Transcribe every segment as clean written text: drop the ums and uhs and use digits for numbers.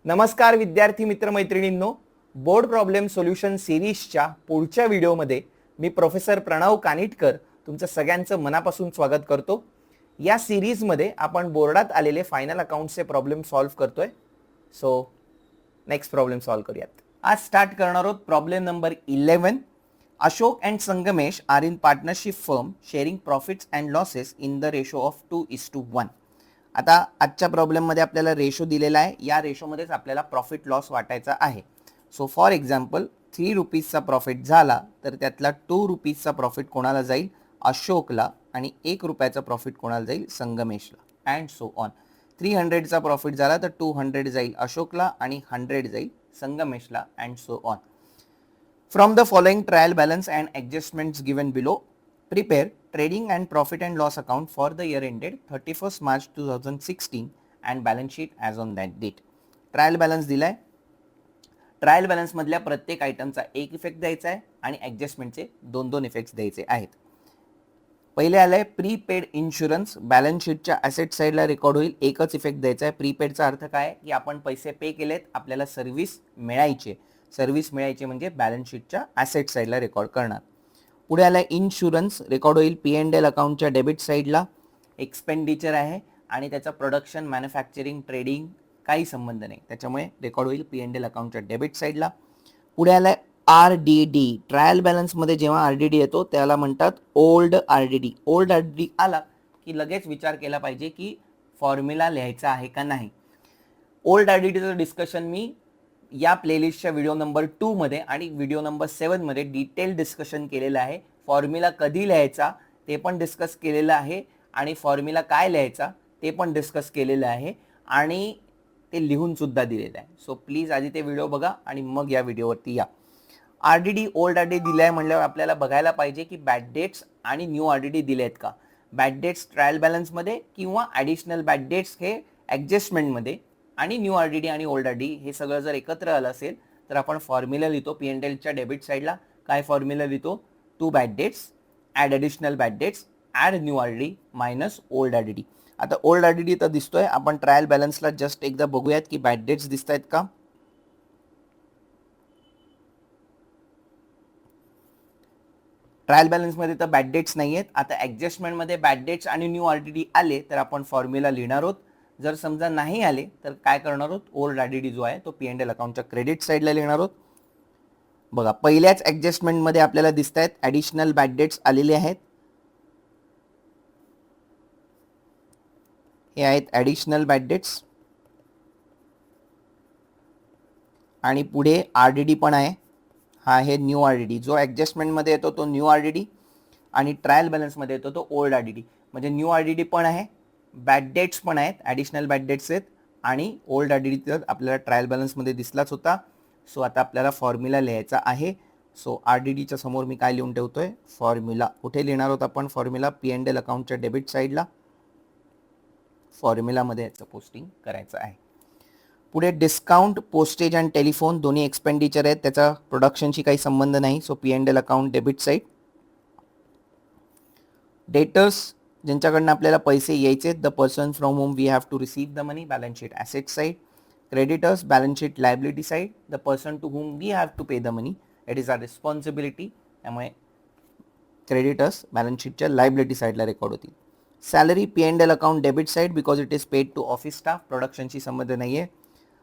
नमस्कार विद्यार्थी मित्रमैत्रिणींनो, board problem solution सिरीजच्या पुढच्या व्हिडिओमध्ये मी प्रोफेसर प्रणव कानिटकर तुमचं सगळ्यांचं मनापासून स्वागत करतो। या सिरीजमध्ये आपण बोर्डात आलेले फायनल अकाउंट्सचे प्रॉब्लेम सॉल्व्ह करतोय। सो नेक्स्ट प्रॉब्लेम सॉल्व्ह करूयात। आज स्टार्ट करणार आहोत problem number 11। Ashok and Sangamesh are in partnership firm sharing profits and losses in the ratio of 2:1। आता आजच्या प्रॉब्लेम मध्ये आपल्याला रेशो दिलेला आहे, या रेशो मध्येच आपल्याला प्रॉफिट लॉस वाटायचा आहे। सो फॉर एक्झाम्पल 3 रुपीजचा प्रॉफिट झाला तर त्यातला 2 रुपीजचा प्रॉफिट कोणाला जाईल? अशोकला, आणि 1 रुपयाचा प्रॉफिट कोणाला जाईल? संगमेशला, अँड सो ऑन। 300चा प्रॉफिट झाला तर 200 जाईल अशोकला आणि 100 जाईल संगमेशला, and so on. From the following trial balance and adjustments given below, prepare trading and profit and loss account for the year ended 31st March 2016 and balance sheet as on that date। Trial balance दिलाय। Trial balance मधल्या प्रत्येक आयटमचा एक effect द्यायचा आहे आणि ॲडजस्टमेंटचे दोन effects द्यायचे आहेत। पहिले आलंय प्रीपेड इन्शुरन्स। बॅलन्स शीटच्या ॲसेट साईडला रेकॉर्ड होईल, एकच इफेक्ट द्यायचा आहे। प्रीपेडचा अर्थ काय? की आपण पैसे पे केलेत, आपल्याला सर्व्हिस मिळायची म्हणजे बॅलन्स शीटच्या ॲसेट साईडला रेकॉर्ड करणार। पुढे आला इन्शुरन्स, रेकॉर्ड होईल पी&एल अकाउंटच्या डेबिट साईडला। एक्सपेंडिचर आहे आणि त्याचा प्रोडक्शन, मॅन्युफॅक्चरिंग, ट्रेडिंग काही संबंध नाही, त्याच्यामुळे रेकॉर्ड होईल पी&एल अकाउंटच्या डेबिट साईडला। पुढे आलाय आरडीडी। ट्रायल बॅलन्स मध्ये जेव्हा आरडीडी येतो त्याला म्हणतात ओल्ड आरडीडी। ओल्ड आरडीडी आला की लगेच विचार केला पाहिजे की फॉर्म्युला लिहायचा आहे का नाही। ओल्ड आरडीडीचं डिस्कशन मी या प्लेलिस्टच्या व्हिडिओ नंबर 2 मध्ये आणि व्हिडिओ नंबर 7 मध्ये डिटेल डिस्कशन केलेलं आहे। फॉर्म्युला कधी लिहायचा ते पण डिस्कस केलेलं आहे आणि फॉर्म्युला काय लिहायचा ते पण डिस्कस केलेलं आहे आणि ते लिहून सुद्धा दिलेलं आहे। सो प्लीज आधी ते व्हिडिओ बघा आणि मग या व्हिडिओवरती या। आरडीडी ओल्ड आरडीडी दिलाय म्हणल्यावर आपल्याला बघायला पाहिजे की बॅड डेट्स आणि न्यू आरडीडी दिलेत का। बॅड डेट्स ट्रायल बॅलन्स मध्ये किंवा ॲडिशनल बॅड डेट्स हे ॲडजस्टमेंट मध्ये, आणि न्यू आरडीडी आणि ओल्ड आरडीडी हे सगळं जर एकत्र आलं असेल तर आपण फॉर्म्युला लिहितो पी&एलच्या डेबिट साईडला। काय फॉर्म्युला लिहितो? 2 bad debts add additional bad debts add new RDD minus old RDD. आता ओल्ड आरडीडी तर दिसतोय, आपण ट्रायल बॅलन्सला जस्ट एकदा बघूयात की बॅड डेट्स दिसत आहेत का। ट्रायल बॅलन्स मध्ये तर बॅड डेट्स नाही आहेत। आता ॲडजस्टमेंट मध्ये बॅड डेट्स आणि न्यू आरडीडी आले तर आपण फॉर्म्युला लिहिणार आहोत। जर समजा नाही आले तर काय करणार आहोत? ओल्ड आरडीडी जो आहे तो पी&एल अकाउंटच्या क्रेडिट साईडला लिहिणार आहोत। बघा पहिल्याच ॲडजस्टमेंट मध्ये आपल्याला दिसत आहेत ॲडिशनल बॅड डेट्स आलेले आहेत, हे आहेत ॲडिशनल बॅड डेट्स, आणि पुढे आरडीडी पण आहे, हा आहे न्यू आरडीडी। जो ॲडजस्टमेंट मध्ये येतो तो न्यू आरडीडी आणि ट्रायल बॅलन्स मध्ये येतो तो ओल्ड आरडीडी। म्हणजे न्यू आरडीडी पण आहे, बॅड डेट्स पण आहेत, ॲडिशनल बॅड डेट्स आहेत, आणि ओल्ड आरडीडी तर आपल्याला ट्रायल बॅलन्स मध्ये दिसलाच होता। सो आता आपल्याला फॉर्म्युला लिहायचा आहे। सो आरडीडीच्या समोर मी काय लिहून ठेवतोय? फॉर्म्युला। कुठे लिहिणार आहोत आपण फॉर्म्युला? पी&एल अकाउंटच्या डेबिट साईडला फॉर्म्युला मध्ये याचं पोस्टिंग करायचं आहे। पुढे डिस्काउंट, पोस्टेज आणि टेलिफोन दोन्ही एक्सपेंडिचर आहेत, त्याचा प्रोडक्शनशी काही संबंध नाही। So P and L account debit side. Debtors, ज्यांच्याकडनं आपल्याला पैसे यायचे, the person from whom we have to receive the money, balance sheet asset side. Creditors, balance sheet liability side, the person to whom we have to pay the money, it is our responsibility, त्यामुळे creditors balance शीटच्या liability साईडला record होतील। Salary P and L account debit side because it is paid to office staff, प्रोडक्शनशी संबंध नाही आहे।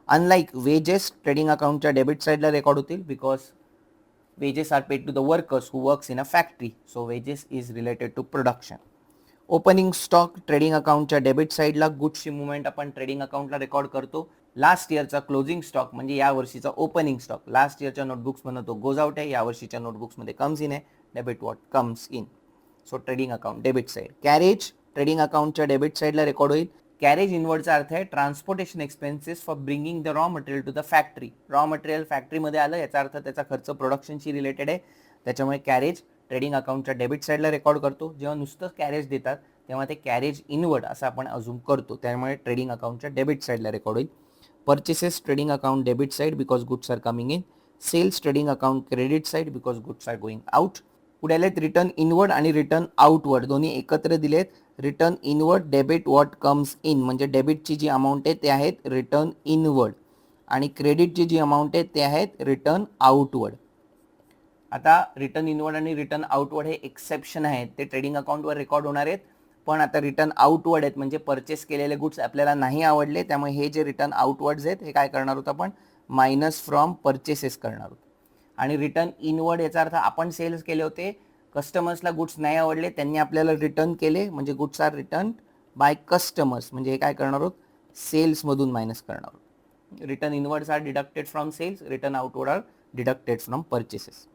Unlike wages trading अकाउंटच्या debit साईडला रेकॉर्ड होतील because wages are paid to the workers who works in a factory, so wages is related to production. Opening stock trading अकाउंटच्या debit साईडला, गुड्सची मुवमेंट आपण ट्रेडिंग अकाउंटला रेकॉर्ड करतो। लास्ट इयरचा क्लोजिंग स्टॉक म्हणजे या वर्षीचा ओपनिंग स्टॉक, लास्ट इयरच्या नोटबुक्स मध्ये तो गोज आउट आहे, या वर्षीच्या नोटबुक्स मध्ये कम्स इन आहे, debit what comes in. So trading account debit side. Carriage trading अकाउंटच्या डेबिट साईडला रेकॉर्ड होईल। कॅरेज इनवर्डचा अर्थ आहे transportation expenses for bringing the raw material to the factory. Raw material फॅक्टरीमध्ये आलं याचा अर्थ त्याचा खर्च प्रोडक्शनशी रिलेटेड आहे, त्याच्यामुळे कॅरेज ट्रेडिंग अकाउंटच्या डेबिट साईडला रेकॉर्ड करतो। जेव्हा नुसतं कॅरेज देतात तेव्हा ते कॅरेज इनवर्ड असं आपण अज्यूम करतो, त्यामुळे ट्रेडिंग अकाउंटच्या डेबिट साईडला रेकॉर्ड होईल। Purchases trading account debit side because goods are coming in. Sales trading account credit side because goods are going out. पुढे आलेत रिटर्न इनवर्ड आणि रिटर्न आउटवर्ड, दोन्ही एकत्र दिलेत। Return inward debit what comes in, म्हणजे डेबिटची जी amount आहे ते आहेत रिटर्न इनवर्ड, आणि क्रेडिटची जी अमाऊंट आहे ते आहेत रिटर्न आउटवर्ड. आता रिटर्न इनवर्ड आणि रिटर्न आउटवर्ड हे एक्सेप्शन आहेत, ते ट्रेडिंग अकाउंटवर रेकॉर्ड होणार आहेत. पण आता रिटर्न आउटवर्ड आहेत म्हणजे परचेस केलेले गुड्स आपल्याला नाही आवडले, त्यामुळे हे जे रिटर्न आउटवर्ड्स आहेत हे काय करणार आहोत आपण मायनस फ्रॉम परचेसेस करणार आहोत. आणि रिटर्न इनवर्ड याचा अर्थ आपण सेल्स केले होते, कस्टमर्सला गुड्स नाही आवडले, त्यांनी आपल्याला रिटर्न केले म्हणजे goods are return by customers, म्हणजे हे काय करणार आहोत सेल्समधून मायनस करणार आहोत. Return inwards are deducted from sales, return outward are deducted from purchases.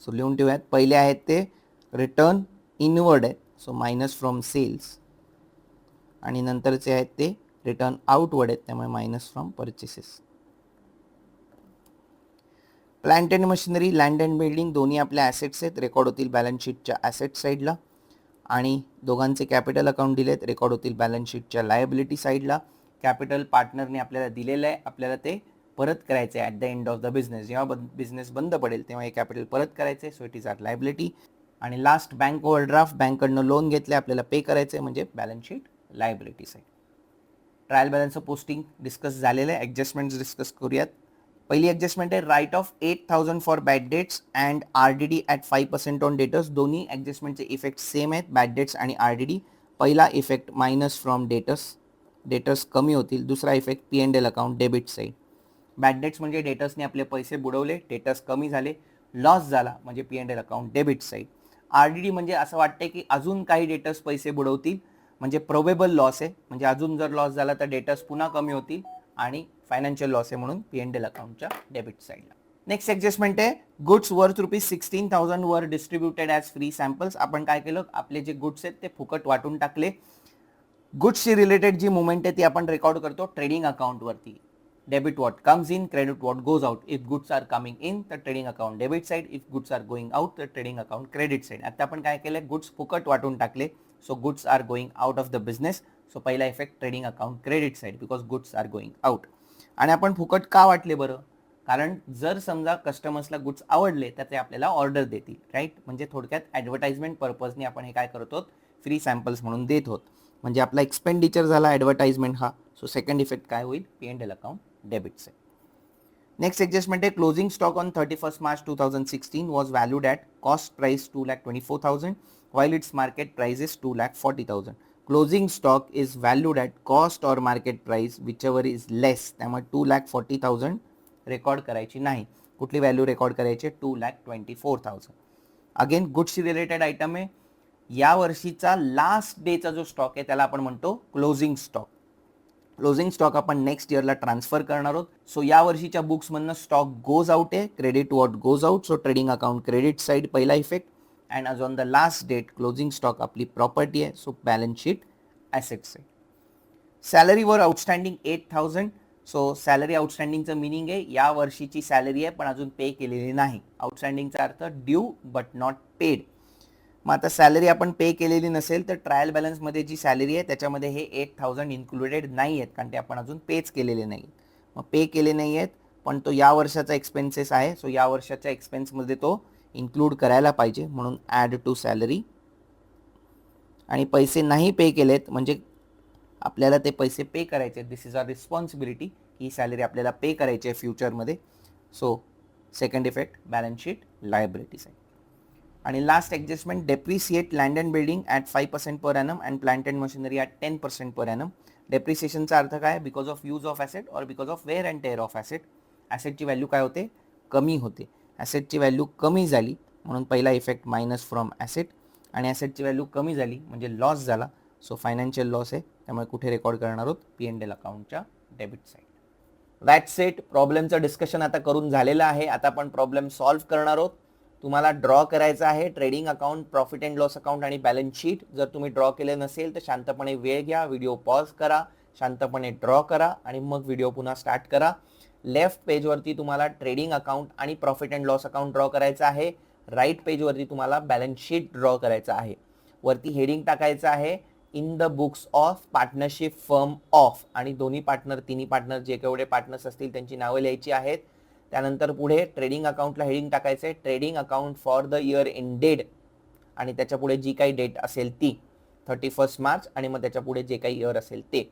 So लिहून ठेवूयात. पहिले आहेत ते रिटर्न इनवर्ड आहेत, सो मायनस फ्रॉम सेल्स, आणि नंतरचे आहेत ते रिटर्न आउटवर्ड आहेत, त्यामुळे minus from purchases. Plant and machinery, land and building दोन्ही आपल्या ॲसेट्स आहेत, रेकॉर्ड होतील बॅलन्स शीटच्या ॲसेट साईडला. आणि दोघांचे कॅपिटल अकाउंट दिलेत, रेकॉर्ड होतील बॅलन्स शीटच्या लायबिलिटी साईडला. कॅपिटल पार्टनरने आपल्याला दिलेलं आहे, आपल्याला ते परत करायचं आहे at the end of the business. जेव्हा बिझनेस बंद पडेल तेव्हा हे कॅपिटल परत करायचे, so it is our liability. आणि लास्ट बँक ओव्हरड्राफ्ट, बँककडनं लोन घेतले, आपल्याला पे करायचं म्हणजे balance sheet liability side. Trial बॅलन्सचं पोस्टिंग डिस्कस झालेलं आहे, ॲडजस्टमेंट्स डिस्कस करूयात. पहिली ॲडजस्टमेंट आहे write off 8,000 for bad debts and RDD at 5% on debtors. दोन्ही ॲडजस्टमेंटचे इफेक्ट सेम आहेत, बॅड डेट्स आणि RDD. पहिला इफेक्ट मायनस फ्रॉम डेटर्स कमी होतील. दुसरा effect P&L account debit side. Bad debts म्हणजे डेटर्सने आपले पैसे बुडवले, डेटर्स कमी झाले, लॉस झाला म्हणजे P&L account debit side. RDD म्हणजे असं वाटतंय की अजून काही डेटर्स पैसे बुडवतील, म्हणजे प्रोबेबल लॉस आहे, म्हणजे अजून जर लॉस झाला तर डेटर्स पुन्हा कमी होतील आणि फायनान्शियल लॉस आहे म्हणून P&L अकाउंटच्या डेबिट साईडला. नेक्स्ट ॲडजस्टमेंट आहे goods worth ₹16,000 were distributed as free samples. आपण काय केलं, आपले जे गुड्स आहेत ते फुकट वाटून टाकले. गुड्सशी रिलेटेड जी मुवमेंट आहे ती आपण रेकॉर्ड करतो ट्रेडिंग अकाउंटवरती. Debit what comes in, credit what goes out. If goods are coming in तर trading account debit side, if goods are going out तर ट्रेडिंग अकाउंट क्रेडिट साईड. आता आपण काय केलं, गुड्स फुकट वाटून टाकले, so goods are going out of the business. So पहिला effect trading account credit side because goods are going out. आणि आपण फुकट का वाटले बरं, कारण जर समजा कस्टमर्सला गुड्स आवडले तर ते आपल्याला ऑर्डर देतील, राईट. म्हणजे थोडक्यात ॲडव्हर्टाइजमेंट पर्पजने आपण हे काय करतो, फ्री सॅम्पल्स म्हणून देत आहोत, म्हणजे आपला एक्सपेंडिचर झाला ॲडव्हर्टाइजमेंट हा. सो सेकंड इफेक्ट काय होईल, P&L account debit side. Next adjustment आहे closing stock on 31st March 2016 was valued at cost price 2,24,000 while its market price is 2,40,000. Closing stock is valued at cost or market price whichever is less. त्यामुळे 2,40,000 record करायची नाही. कुठली value record करायची, 2,24,000. Again गुड्सशी related item आहे. या वर्षीचा last डेचा जो stock आहे त्याला आपण म्हणतो क्लोजिंग स्टॉक. क्लोजिंग स्टॉक आपण नेक्स्ट इयरला ट्रान्सफर करणार आहोत. सो या वर्षीच्या बुक्समधनं स्टॉक गोज आउट आहे, credit what goes out. So trading account credit side पहिला effect. And as on the last date closing stock आपली प्रॉपर्टी आहे, सो बॅलन्स शीट ॲसेट्स आहे. सॅलरीवर आउटस्टँडिंग 8,000. सो सॅलरी आउटस्टँडिंगचं मिनिंग आहे या वर्षीची सॅलरी आहे पण अजून पे केलेली नाही. आउटस्टँडिंगचा earth due but not paid. मग आता सॅलरी आपण पे केलेली नसेल तर ट्रायल बॅलन्समध्ये जी सॅलरी आहे त्याच्यामध्ये हे 8,000 इन्क्लुडेड नाही आहेत, कारण ते आपण अजून पेच केलेले नाही. मग पे केले नाही आहेत पण तो या वर्षाचा एक्सपेन्सेस आहे, सो या वर्षाच्या एक्सपेन्समध्ये तो इन्क्लूड करायला पाहिजे, म्हणून ॲड टू सॅलरी. आणि पैसे नाही पे केलेत म्हणजे आपल्याला ते पैसे पे करायचे, दिस इज अ रिस्पॉन्सिबिलिटी, ही सॅलरी आपल्याला पे करायची आहे फ्युचरमध्ये. So second effect balance sheet liability side. आणि last adjustment depreciate land and building at 5% per annum and plant and machinery at 10% per annum. डेप्रिसिएशनचा अर्थ काय, because of use of asset और because of wear and tear of asset. ॲसेटची value काय होते, कमी होते. ॲसेटची व्हॅल्यू कमी झाली म्हणून पहिला इफेक्ट मायनस फ्रॉम ॲसेट. आणि ॲसेटची व्हॅल्यू कमी झाली म्हणजे लॉस झाला, सो फायनान्शियल लॉस आहे, त्यामुळे कुठे रेकॉर्ड करणार आहोत, P&L अकाउंटच्या डेबिट साईड. That's it. प्रॉब्लेमचं डिस्कशन आता करून झालेलं आहे. आता आपण प्रॉब्लेम सॉल्व्ह करणार आहोत. तुम्हाला ड्रॉ करायचं आहे trading account, profit and loss account आणि बॅलन्स शीट. जर तुम्ही ड्रॉ केले नसेल तर शांतपणे वेळ घ्या, व्हिडिओ पॉज करा, शांतपणे ड्रॉ करा आणि मग व्हिडिओ पुन्हा स्टार्ट करा. लेफ्ट पेजवरती तुम्हाला ट्रेडिंग अकाउंट आणि profit and loss account draw करायचं आहे. राईट पेजवरती तुम्हाला बॅलन्स शीट ड्रॉ करायचं आहे. वरती हेडिंग टाकायचं आहे in the books of partnership firm of, आणि दोन्ही पार्टनर, तिन्ही पार्टनर, जे केवढे पार्टनर्स असतील त्यांची नावं लिहायची आहेत. त्यानंतर पुढे ट्रेडिंग अकाउंटला हेडिंग टाकायचं आहे trading account for the year ended, आणि त्याच्या पुढे जी काही डेट असेल ती 31st March, आणि मग त्याच्या पुढे जे काही इयर असेल ते.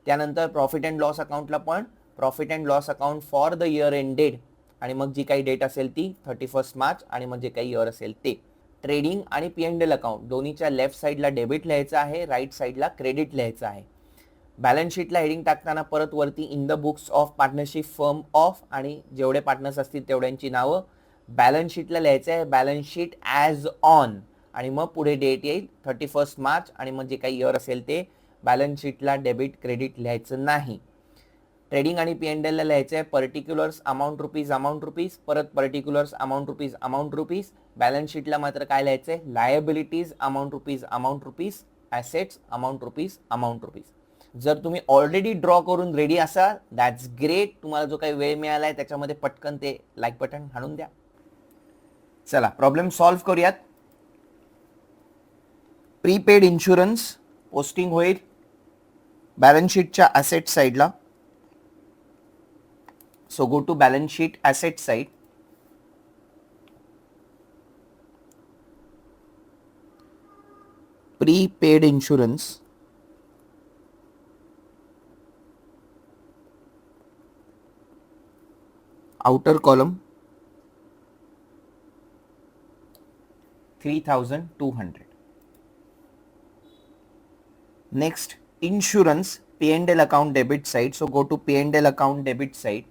त्यानंतर प्रॉफिट अँड लॉस अकाउंटला पण profit and loss account for the year ended आणि मग जी काही डेट असेल ती 31 मार्च आणि मग जे काही इयर असेल ते. ट्रेडिंग आणि P&L अकाउंट दोन्हीच्या लेफ्ट साईडला डेबिट लिहायचं आहे, राईट साईडला क्रेडिट लिहायचं आहे. बॅलन्स शीटला हेडिंग टाकताना परत वरती in the books of partnership firm of आणि जेवढे पार्टनर्स असतील तेवढ्यांची नावं. बॅलन्स शीटला लिहायचं आहे बॅलन्स शीट ॲज ऑन आणि मग पुढे डेट येईल 31 मार्च आणि मग जे काही इयर असेल ते. बॅलन्स शीटला डेबिट क्रेडिट लिहायचं नाही. ट्रेडिंग आणि P&L ला लिहायचं आहे पर्टिक्युलर्स अमाऊंट रुपीज परत पर्टिक्युलर्स अमाऊंट रुपीज. बॅलन्स शीटला मात्र काय लिहायचं आहे liabilities amount rupees assets amount rupees. जर तुम्ही ऑलरेडी ड्रॉ करून रेडी असाल दॅट्स ग्रेट. तुम्हाला जो काही वेळ मिळाला आहे त्याच्यामध्ये पटकन ते लाईक बटन हाणून द्या. चला प्रॉब्लेम सॉल्व्ह करूयात. प्रीपेड इन्शुरन्स पोस्टिंग होईल बॅलन्स शीटच्या ॲसेट साईडला. So go to balance sheet asset side. Prepaid insurance. Outer column 3,200. Next insurance P&L account debit side. So go to P&L account debit side.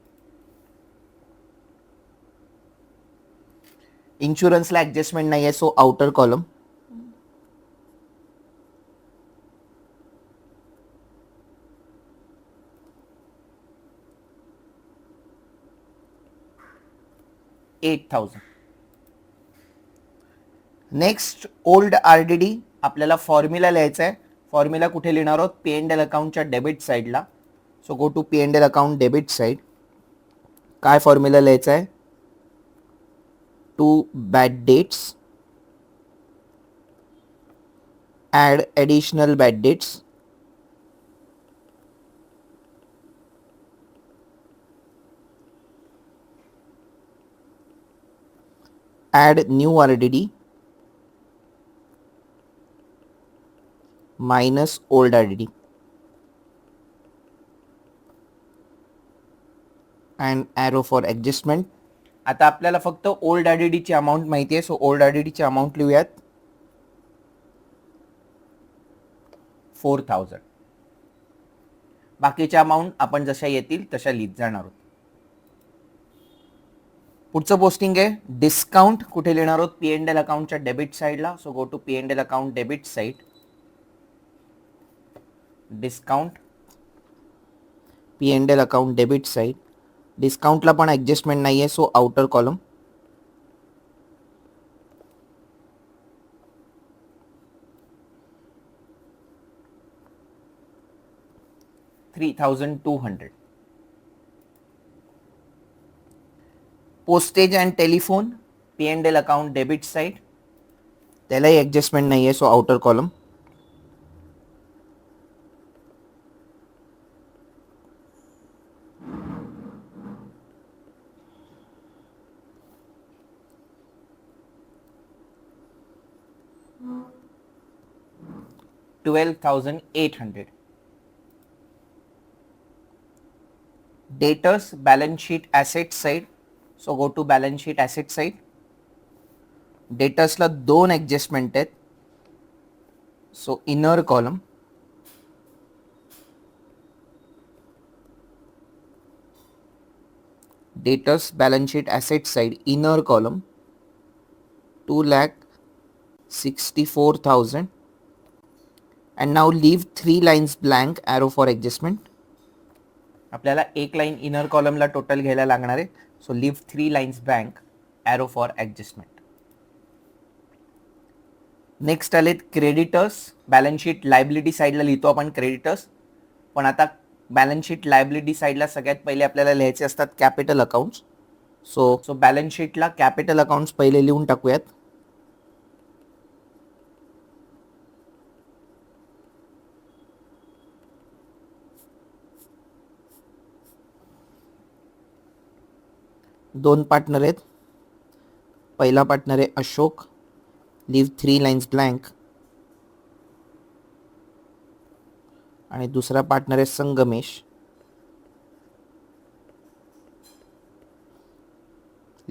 इन्शुरन्सला adjustment नाही आहे so outer column. $8,000. Next old RDD आपल्याला formula लिहायचा आहे. Formula कुठे लिहिणार आहोत P&L अकाउंटच्या डेबिट साईडला. So go to P&L account debit side. काय फॉर्म्युला लिहायचा आहे to bad dates, add additional bad dates, add new RDD minus old RDD and arrow for adjustment. आता आपल्याला फक्त ओल्ड RDD ची अमाऊंट माहिती आहे सो ओल्ड RDD ची अमाऊंट लिहूयात 4,000. बाकीच्या अमाऊंट आपण जशा येतील तशा लिहित जाणार आहोत. पुढचं पोस्टिंग आहे डिस्काउंट. कुठे लिहिणार आहोत P&L अकाउंटच्या डेबिट साईडला. So go to P&L account debit side. Discount P&L account debit side. डिस्काउंटला पण ॲडजस्टमेंट नाही आहे so outer column. $3,200. Postage and telephone P&L account debit side. त्यालाही ॲडजस्टमेंट नाही आहे so outer column. $12,800. Debtors balance sheet asset side. So go to balance sheet asset side. Debtorsला दोन adjustment आहेत so inner column. Debtors balance sheet asset side inner column 2,64,000 and now leave 3 lines blank arrow for adjustment. आपल्याला एक line inner कॉलमला total घ्यायला लागणार आहे so leave 3 lines bank arrow for adjustment. Next आलेत creditors. Balance sheet liability साईडला लिहितो आपण creditors पण आता बॅलन्स शीट लायबिलिटी साईडला सगळ्यात पहिले आपल्याला लिहायचे असतात कॅपिटल अकाउंट्स. सो बॅलन्स शीटला कॅपिटल अकाउंट्स पहिले लिहून टाकूयात. दोन पार्टनर आहेत. पहिला पार्टनर आहे अशोक. Leave 3 lines blank. आणि दुसरा पार्टनर आहे Sangamesh.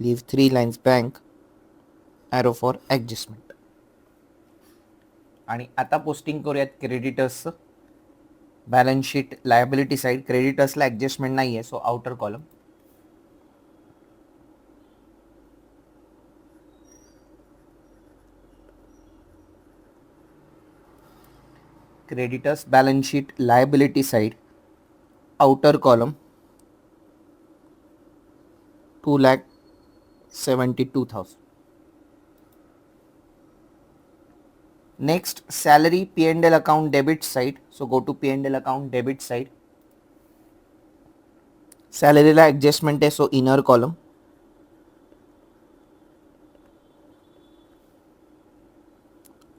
leave 3 lines blank, arrow for adjustment. आणि आता पोस्टिंग करूयात creditors. Balance sheet liability side. क्रेडिटर्सला ऍडजस्टमेंट नाही आहे, so outer column. Creditors balance sheet liability side, outer column 2,72,000. Next, salary P&L account debit side. So go to P&L account debit side. Salary ला adjustment आहे, so inner column.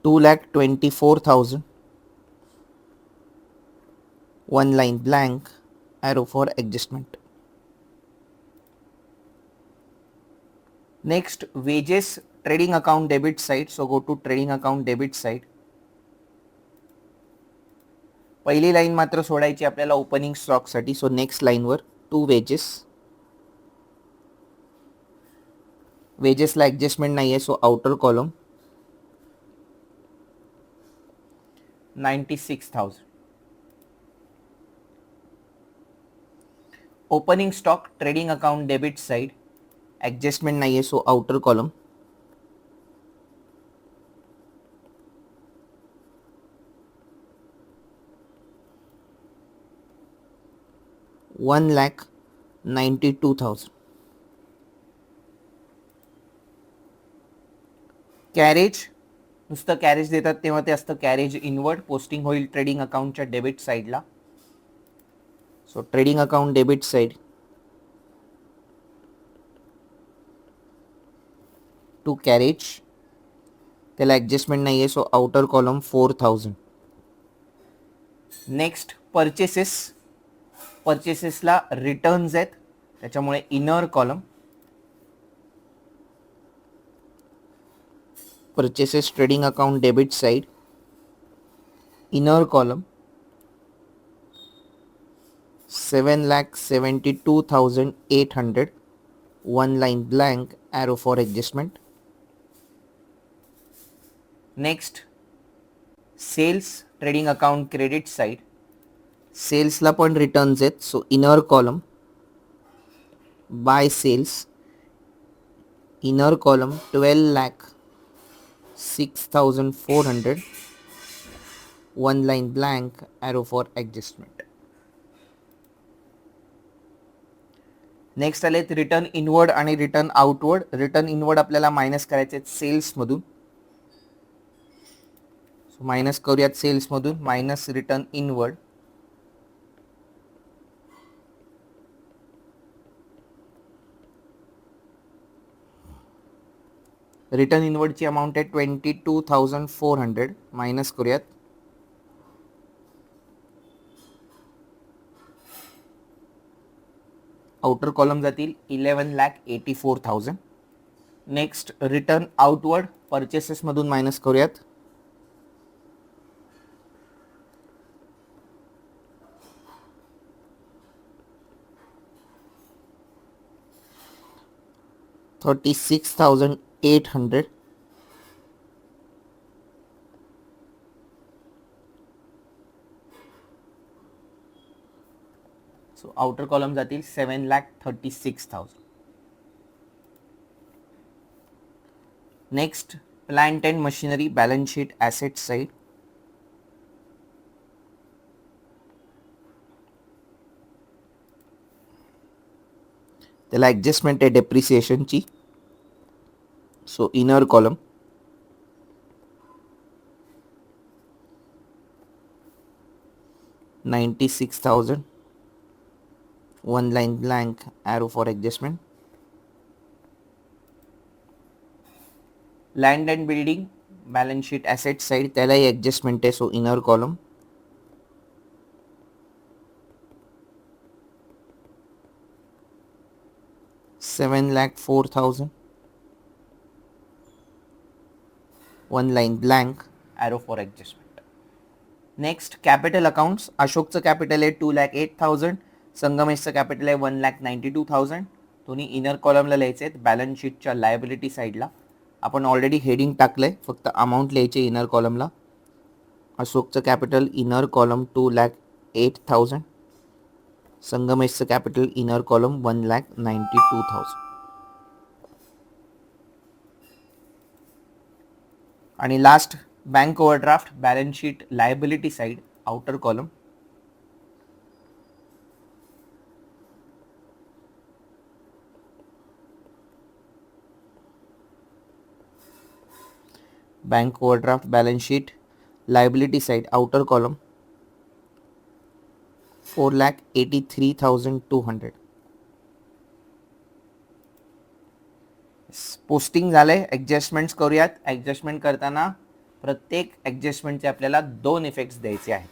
$2,24,000. One line blank, arrow for adjustment. Next, wages trading account debit side. So go to trading account debit side. पहिली line मात्र सोडायची आपल्याला opening stock साठी. So next लाईनवर to वेजेसला adjustment नाही आहे, so outer column 96,000. Opening stock trading account debit side, adjustment नाही आहे, सो आउटर कॉलम 1,92,000. कॅरेज, नुसतं कॅरेज देतात तेव्हा ते असतं कॅरेज इनवर्ड. पोस्टिंग होईल ट्रेडिंग अकाउंटच्या डेबिट साईडला. So trading account debit side to carriage, त्याला ऍडजस्टमेंट नाही आहे, सो आउटर कॉलम 4,000. नेक्स्ट परचेसेसला रिटर्न्स आहेत, त्याच्यामुळे inner column purchases trading account debit side, inner column 7,72,800, one line blank, arrow for adjustment. Next, sales trading account credit side, sales ला पण returns आहेत, so inner column buy sales, inner column 12,06,400, one line blank, arrow for adjustment. Next आलेत return inward आणि return outward. Return inward आपल्याला minus करायचे आहेत sales मधून, so minus करूयात सेल्स मधून. मायनस रिटर्न इनवर्ड, रिटर्न इनवर्डची अमाऊंट आहे 22,400. मायनस करूयात, आउटर कॉलम जातील 11,84,000. नेक्स्ट रिटर्न आउटवर्ड, परचेसेस मधून मायनस करूयात, $36,800. सो आउटर कॉलम जातील 7,36,000. Next plant and machinery balance sheet asset side, त्याला ऍडजस्टमेंट आहे डेप्रिसिएशनची, so inner column 96,000, one line blank, arrow for adjustment. Land and building balance sheet asset side, त्यालाही adjustment आहे, so inner column 7,04,000, one line blank, arrow for adjustment. Next capital accounts. अशोकचं capital आहे 2,08,000, संगमेशचं capital आहे 1,92,000, दोन्ही inner कॉलमला लिहायचे आहेत. Balance शीटच्या लायबिलिटी साईडला आपण ऑलरेडी हेडिंग टाकलंय, फक्त अमाऊंट लिहायचे इनर कॉलमला. अशोकचं कॅपिटल इनर कॉलम 2,08,000. संगमेशचं कॅपिटल इनर कॉलम 1,92,000. आणि last bank overdraft balance sheet liability side outer column. Bank overdraft balance sheet liability side outer column 4,83,200. Posting झालंय. ॲडजस्टमेंट्स करूयात. ॲडजस्टमेंट करताना प्रत्येक ॲडजस्टमेंटचे आपल्याला 2 इफेक्ट्स द्यायचे आहेत.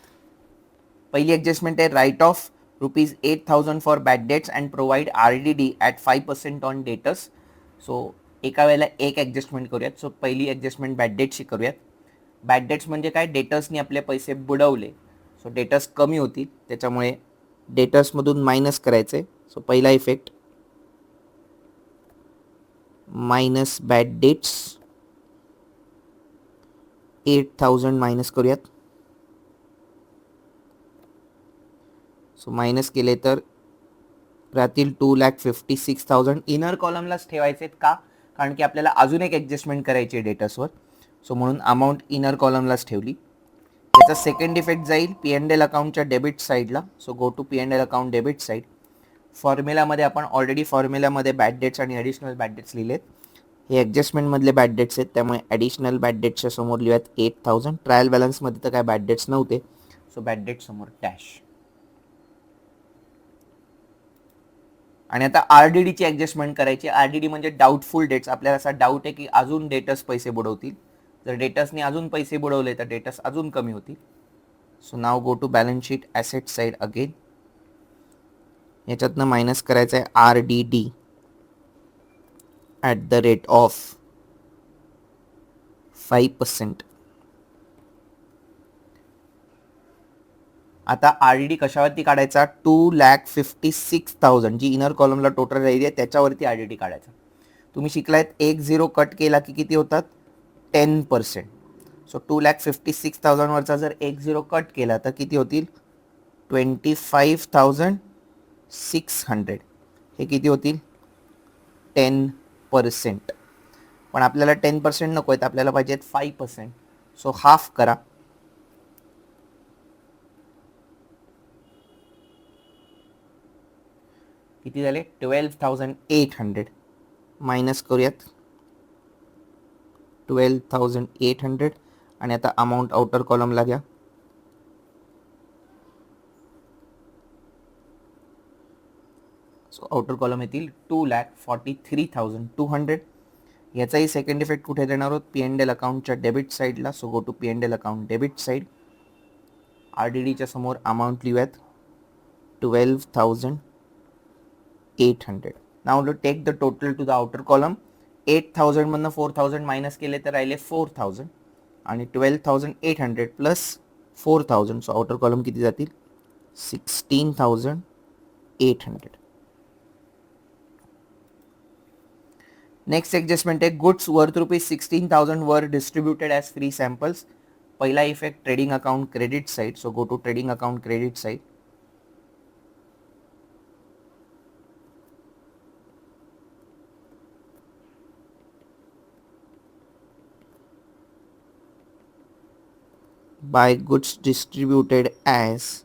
पहिली ॲडजस्टमेंट आहे write off ₹8,000 for bad debts and provide RDD at 5% on debtors. So एका वेळेला एक ॲडजस्टमेंट करूयात. सो पहिली ॲडजस्टमेंट बॅड डेट्सची करूयात. बॅड डेट्स म्हणजे काय, डेटर्सनी आपले पैसे बुडवले, सो डेटर्स कमी होतील, त्याच्यामुळे डेटर्समधून मायनस करायचे. सो पहिला effect minus bad debts 8,000 minus करूयात. सो मायनस केले तर राहतील 2,56,000. इनर कॉलमलाच ठेवायचे का, कारण की आपल्याला अजून एक ॲडजस्टमेंट करायची आहे डेटर्सवर. सो म्हणून अमाऊंट इनर कॉलमलाच ठेवली. याचा सेकंड इफेक्ट जाईल P&L अकाउंटच्या डेबिट साईडला. So go to P&L account debit side. फॉर्म्युलामध्ये आपण ऑलरेडी फॉर्म्युलामध्ये बॅड डेट्स आणि ॲडिशनल बॅड डेट्स लिहिलेत. हे ॲडजस्टमेंटमधले बॅड डेट्स आहेत, त्यामुळे ॲडिशनल बॅड डेट्सच्या समोर लिहूयात 8,000. ट्रायल बॅलन्समध्ये तर काय बॅड डेट्स नव्हते, सो बॅड डेट्स समोर डॅश. आणि आता RDDची ॲडजस्टमेंट करायची. RDD म्हणजे डाऊटफुल डेट्स. आपल्याला असा डाऊट आहे की अजून डेटर्स पैसे बुडवतील. जर डेटर्सनी अजून पैसे बुडवले तर डेटर्स अजून कमी होतील. So now go to balance sheet asset side again. याच्यातनं मायनस करायचं आहे RDD at the rate of 5%. आता RDD कशावरती काढायचा, 2,56,000 जी इनर कॉलमला टोटल राहिली आहे त्याच्यावरती RDD काढायचा. तुम्ही शिकलायत 1 0 कट केला की किती होतात, 10%. सो 2,56,000 वरचा जर 1 0 कट केला तर किती होतील, 25,600. हे किती होतील, 10%. पण आपल्याला 10% नको आहेत, आपल्याला पाहिजेत 5%. सो हाफ करा. किती झाले, 12,800. मायनस करूयात 12,800. आणि आता अमाऊंट आउटर कॉलमला घ्या. सो आउटर कॉलम येतील 2,43,200. याचाही सेकंड इफेक्ट कुठे देणार आहोत, P&L अकाउंटच्या डेबिट साईडला. So go to P&L account debit side. RDDच्या समोर अमाऊंट लिहूयात 12,800. Now take the total to the outer column. 8,000 मधनं 4,000 मायनस केले तर राहिले 4,000 आणि 12,800 प्लस 4,000. सो आउटर कॉलम किती जातील, 16,800. नेक्स्ट ॲडजस्टमेंट आहे goods worth ₹16,000 were distributed as free samples. पहिला effect trading account credit side. So go to trading account credit side. by goods distributed as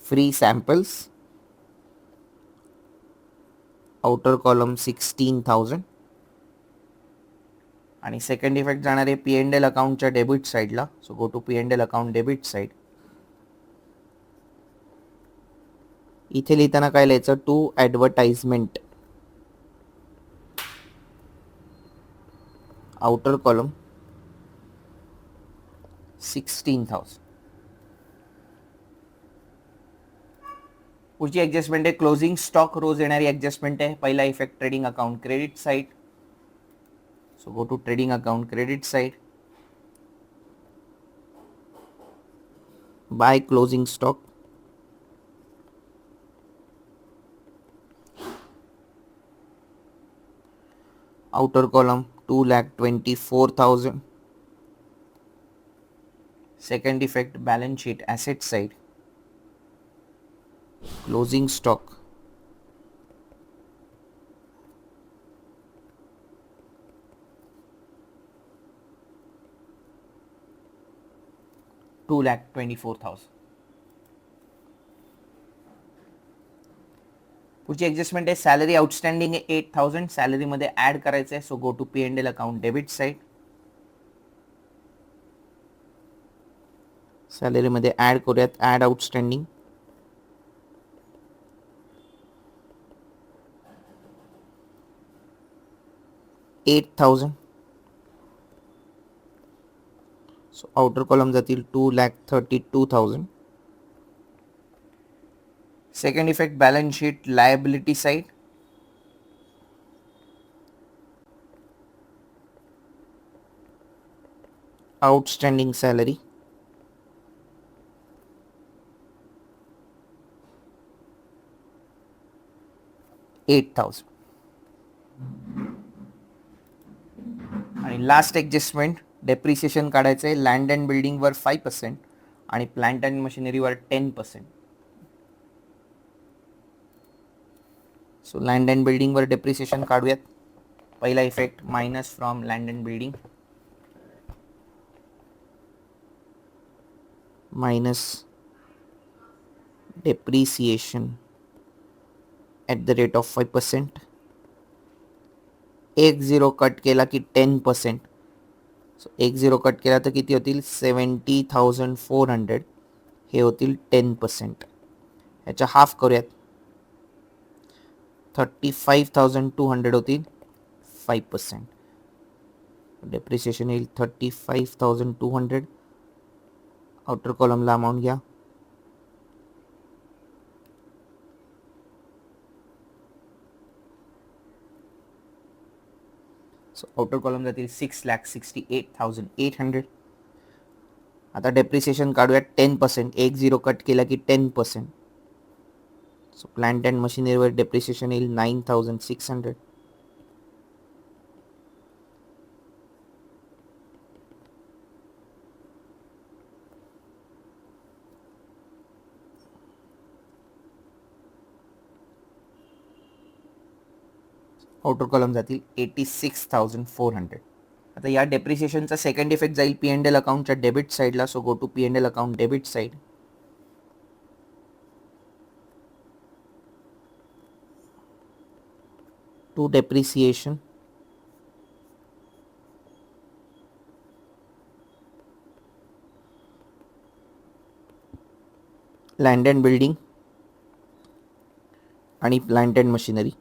free samples. outer column 16,000. आणि second effect जाणार आहे P&L अकाउंटच्या debit साईडला. So go to P&L account debit side. इथे लिहिताना काय लिहायचं, to advertisement. Outer column 16,000. पुढची ॲडजस्टमेंट आहे क्लोजिंग स्टॉक रोज येणारी ॲडजस्टमेंट आहे. पहिला effect trading account credit side. So go to trading account credit side. By closing stock outer column 2,24,000. Second effect, balance sheet asset side, closing stock, $2,24,000. पुढची adjustment आहे salary outstanding आहे 8,000. सॅलरीमध्ये add करायचं आहे, so go to P&L account debit side. सॅलरीमध्ये add करूयात, add outstanding 8,000. So outer column जातील 2,32,000. Second effect, balance sheet liability side, outstanding salary 8,000. आणि last adjustment, depreciation काढायचं आहे. लँड अँड बिल्डिंगवर 5% आणि प्लांट अँड मशिनरीवर 10%. सो लँड अँड बिल्डिंगवर डेप्रिसिएशन काढूयात. पहिला effect, minus from land and building, minus depreciation at the rate of 5%. 1,0 cut केला की 10%. सो 1,0 कट केला तर किती होतील 70,400. हे होतील 10%. ह्याच्या हाफ करूयात, 35,200 होतील 5%. डेप्रिसिएशन येईल 35,200. आउटर कॉलमला अमाऊंट घ्या, सो आउटर कॉलम जातील 6,68,800. आता डेप्रिसिएशन काढूयात 10%. 1,0 कट केला की 10%. सो प्लांट अँड मशिनरीवर डेप्रिसिएशन येईल 9,600. आउटर कॉलम जातील 86,400. आता या डेप्रिसिएशनचा सेकंड इफेक्ट जाईल P&L अकाउंटच्या डेबिट साईडला. So go to P&L account debit side. To depreciation, land and building आणि plant and machinery.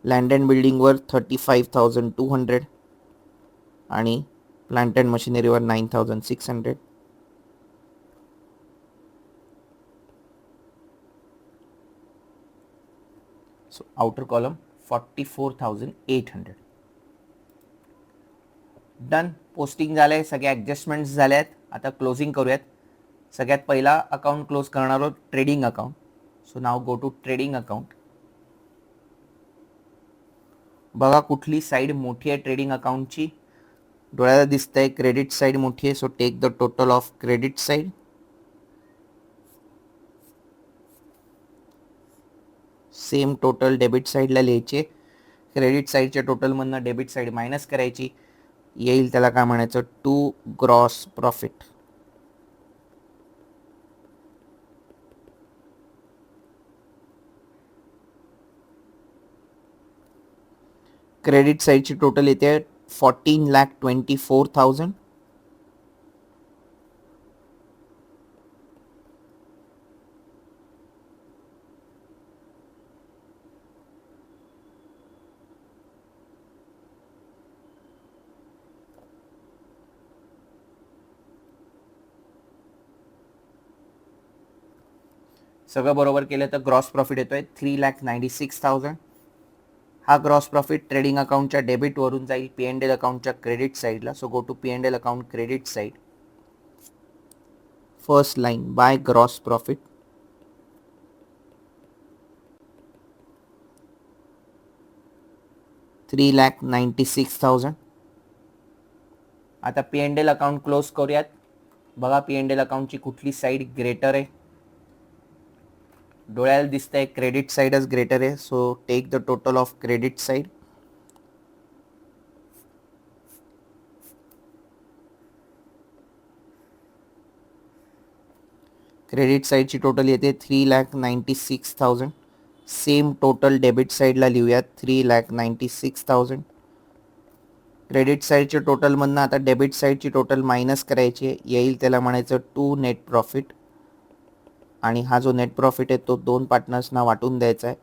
Land and बिल्डिंगवर 35,200 आणि प्लांट अँड मशिनरीवर 9,600. So outer column 44,800. Done. Posting झालंय, सगळ्या ॲडजस्टमेंट्स झाल्या आहेत. आता क्लोजिंग करूयात. सगळ्यात पहिला अकाउंट क्लोज करणार आहोत, trading account. So now go to trading account. बघा कुठली साईड मोठी आहे ट्रेडिंग अकाउंटची. डोळ्याला दिसतंय क्रेडिट साईड मोठी आहे, so take the total of credit side. Same total debit साईडला लिहायचे. क्रेडिट साईडच्या टोटलमधनं डेबिट साईड मायनस करायची. येईल त्याला काय म्हणायचं, टू ग्रॉस प्रॉफिट. क्रेडिट साईडची टोटल येते 14,24,000. सगळं बरोबर केलं तर ग्रॉस प्रॉफिट येतोय 3,96,000. हा ग्रॉस प्रॉफिट ट्रेडिंग अकाउंटच्या डेबिट वरून जाईल P&L अकाउंटच्या क्रेडिट साईडला. So go to P&L account credit side. First line by gross profit. $3,96,000. आता P&L अकाउंट क्लोज करूयात. बघा P&L अकाउंटची कुठली साईड ग्रेटर आहे. डोळ्याला दिसतंय क्रेडिट साईडच ग्रेटर आहे. So take the total of credit side. Credit साईडची टोटल येते 3,96,000. सेम टोटल डेबिट साईडला लिहूयात 3,96,000. क्रेडिट साईडच्या टोटलमधनं आता डेबिट साईडची टोटल मायनस करायची येईल, त्याला म्हणायचं टू नेट प्रॉफिट. आणि हा जो नेट प्रॉफिट आहे तो दोन पार्टनर्सना वाटून द्यायचा आहे.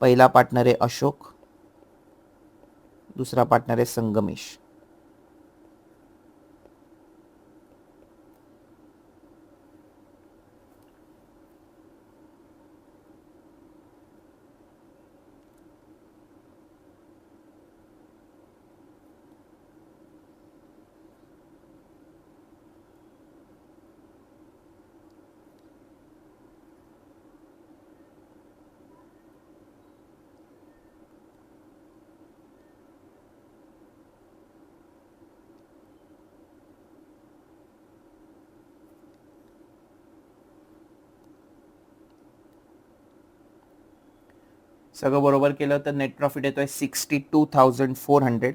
पहिला पार्टनर आहे अशोक, दुसरा पार्टनर आहे संगमेश. सगळं बरोबर केलं तर नेट प्रॉफिट येतोय 62,400.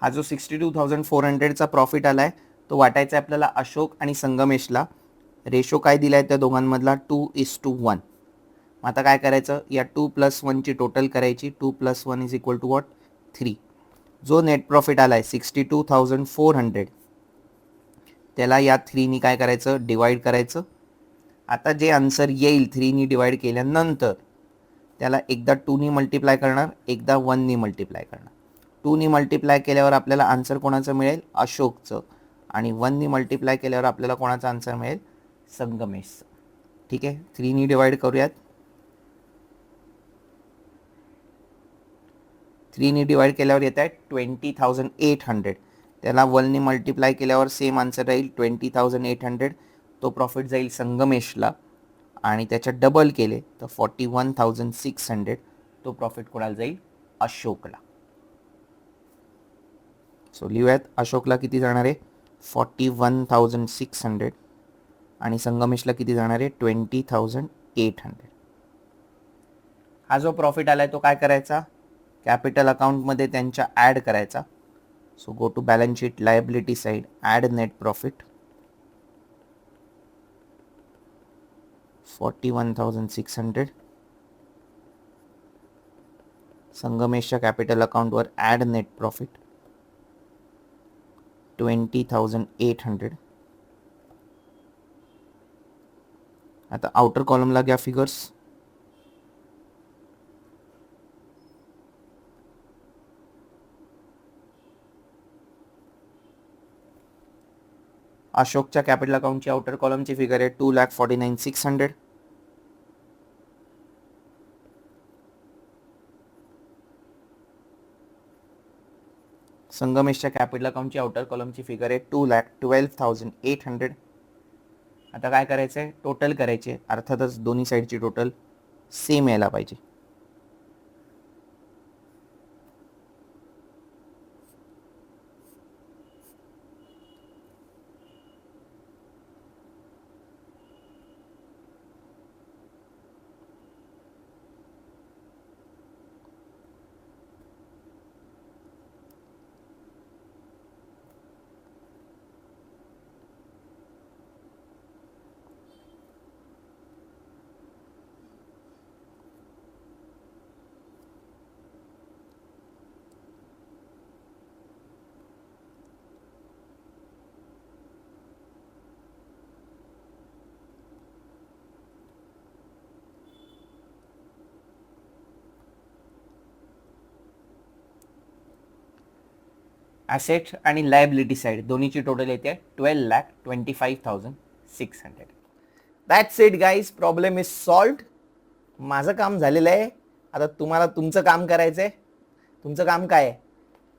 हा जो 62,400चा प्रॉफिट आलाय तो वाटायचा आहे आपल्याला अशोक आणि संगमेशला. रेशो काय दिलाय त्या दोघांमधला 2:1. आता काय करायचं, या 2+1 ची टोटल करायची. 2+1 इज इक्वल टू वॉट 3. जो नेट प्रॉफिट आलाय 62,400 त्याला या 3नी काय करायचं, डिवाइड करायचं. आता जे आन्सर येईल 3नी डिवाइड केल्यानंतर त्याला एकदा 2नी मल्टिप्लाय करणार, एकदा 1नी मल्टिप्लाय करणार. 2नी मल्टिप्लाय केल्यावर आपल्याला आन्सर कोणाचं मिळेल, अशोकचं. आणि 1नी मल्टिप्लाय केल्यावर आपल्याला कोणाचं आन्सर मिळेल, संगमेशचं. ठीक आहे, 3नी डिवाइड करूयात. 3नी डिवाइड केल्यावर येत आहे 20,800. त्याला 1नी मल्टिप्लाय केल्यावर सेम आन्सर राहील 20,800. तो प्रॉफिट जाईल संगमेशला. आणि त्याच्यात डबल केले तर 41,600 तो प्रॉफिट कोणाला जाईल, अशोकला. सो लिहूयात, अशोकला किती जाणार आहे 41,600 आणि संगमेशला किती जाणार आहे 20,800. हा जो प्रॉफिट आलाय तो काय करायचा, कॅपिटल अकाउंटमध्ये त्यांच्या ॲड करायचा. So go to balance sheet, liability side, add net profit 41,600. संगमेशच्या कॅपिटल अकाउंटवर ॲड नेट प्रॉफिट 20,800. आता आउटर कॉलमला घ्या फिगर्स. अशोकच्या कॅपिटल अकाउंटची आउटर कॉलमची फिगर आहे 2,49,600. संगमेशच्या कॅपिटल अकाउंटची आउटर कॉलमची फिगर आहे 2,12,800. आता काय करायचंय, टोटल करायचे. अर्थातच दोन्ही साईडची टोटल सेम यायला पाहिजे. ॲसेट आणि लायबिलिटी साईड दोन्हीची टोटल येते 12,25,600. That's it guys, problem is solved. माझं काम झालेलं आहे. आता तुम्हाला तुमचं काम करायचं आहे. तुमचं काम काय आहे,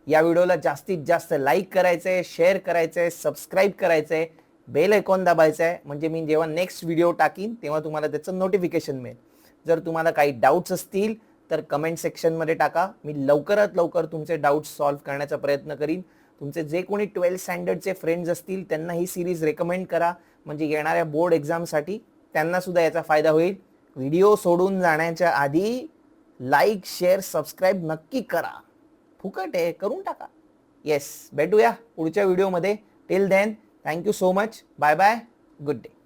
या व्हिडिओला जास्तीत जास्त लाईक करायचं आहे, शेअर करायचं आहे, सबस्क्राईब करायचं आहे, बेल आयकॉन दाबायचा आहे, म्हणजे मी जेव्हा नेक्स्ट व्हिडिओ टाकीन तेव्हा तुम्हाला त्याचं नोटिफिकेशन मिळेल. जर तुम्हाला काही डाऊट्स असतील तर कमेंट सेक्शनमध्ये टाका. मी लवकरात लवकर तुमचे डाऊट्स सॉल्व्ह करण्याचा प्रयत्न करीन. तुमचे जे कोणी 12th स्टँडर्डचे फ्रेंड्स असतील त्यांना ही सिरीज रेकमेंड करा, म्हणजे येणाऱ्या बोर्ड एक्झामसाठी त्यांना सुद्धा याचा फायदा होईल. व्हिडिओ सोडून जाण्याच्या आधी लाईक, शेअर, सबस्क्राईब नक्की करा. फुकट आहे, करून टाका. येस, भेटूया पुढच्या व्हिडिओमध्ये. Till then, thank you so much. Bye bye. Good day.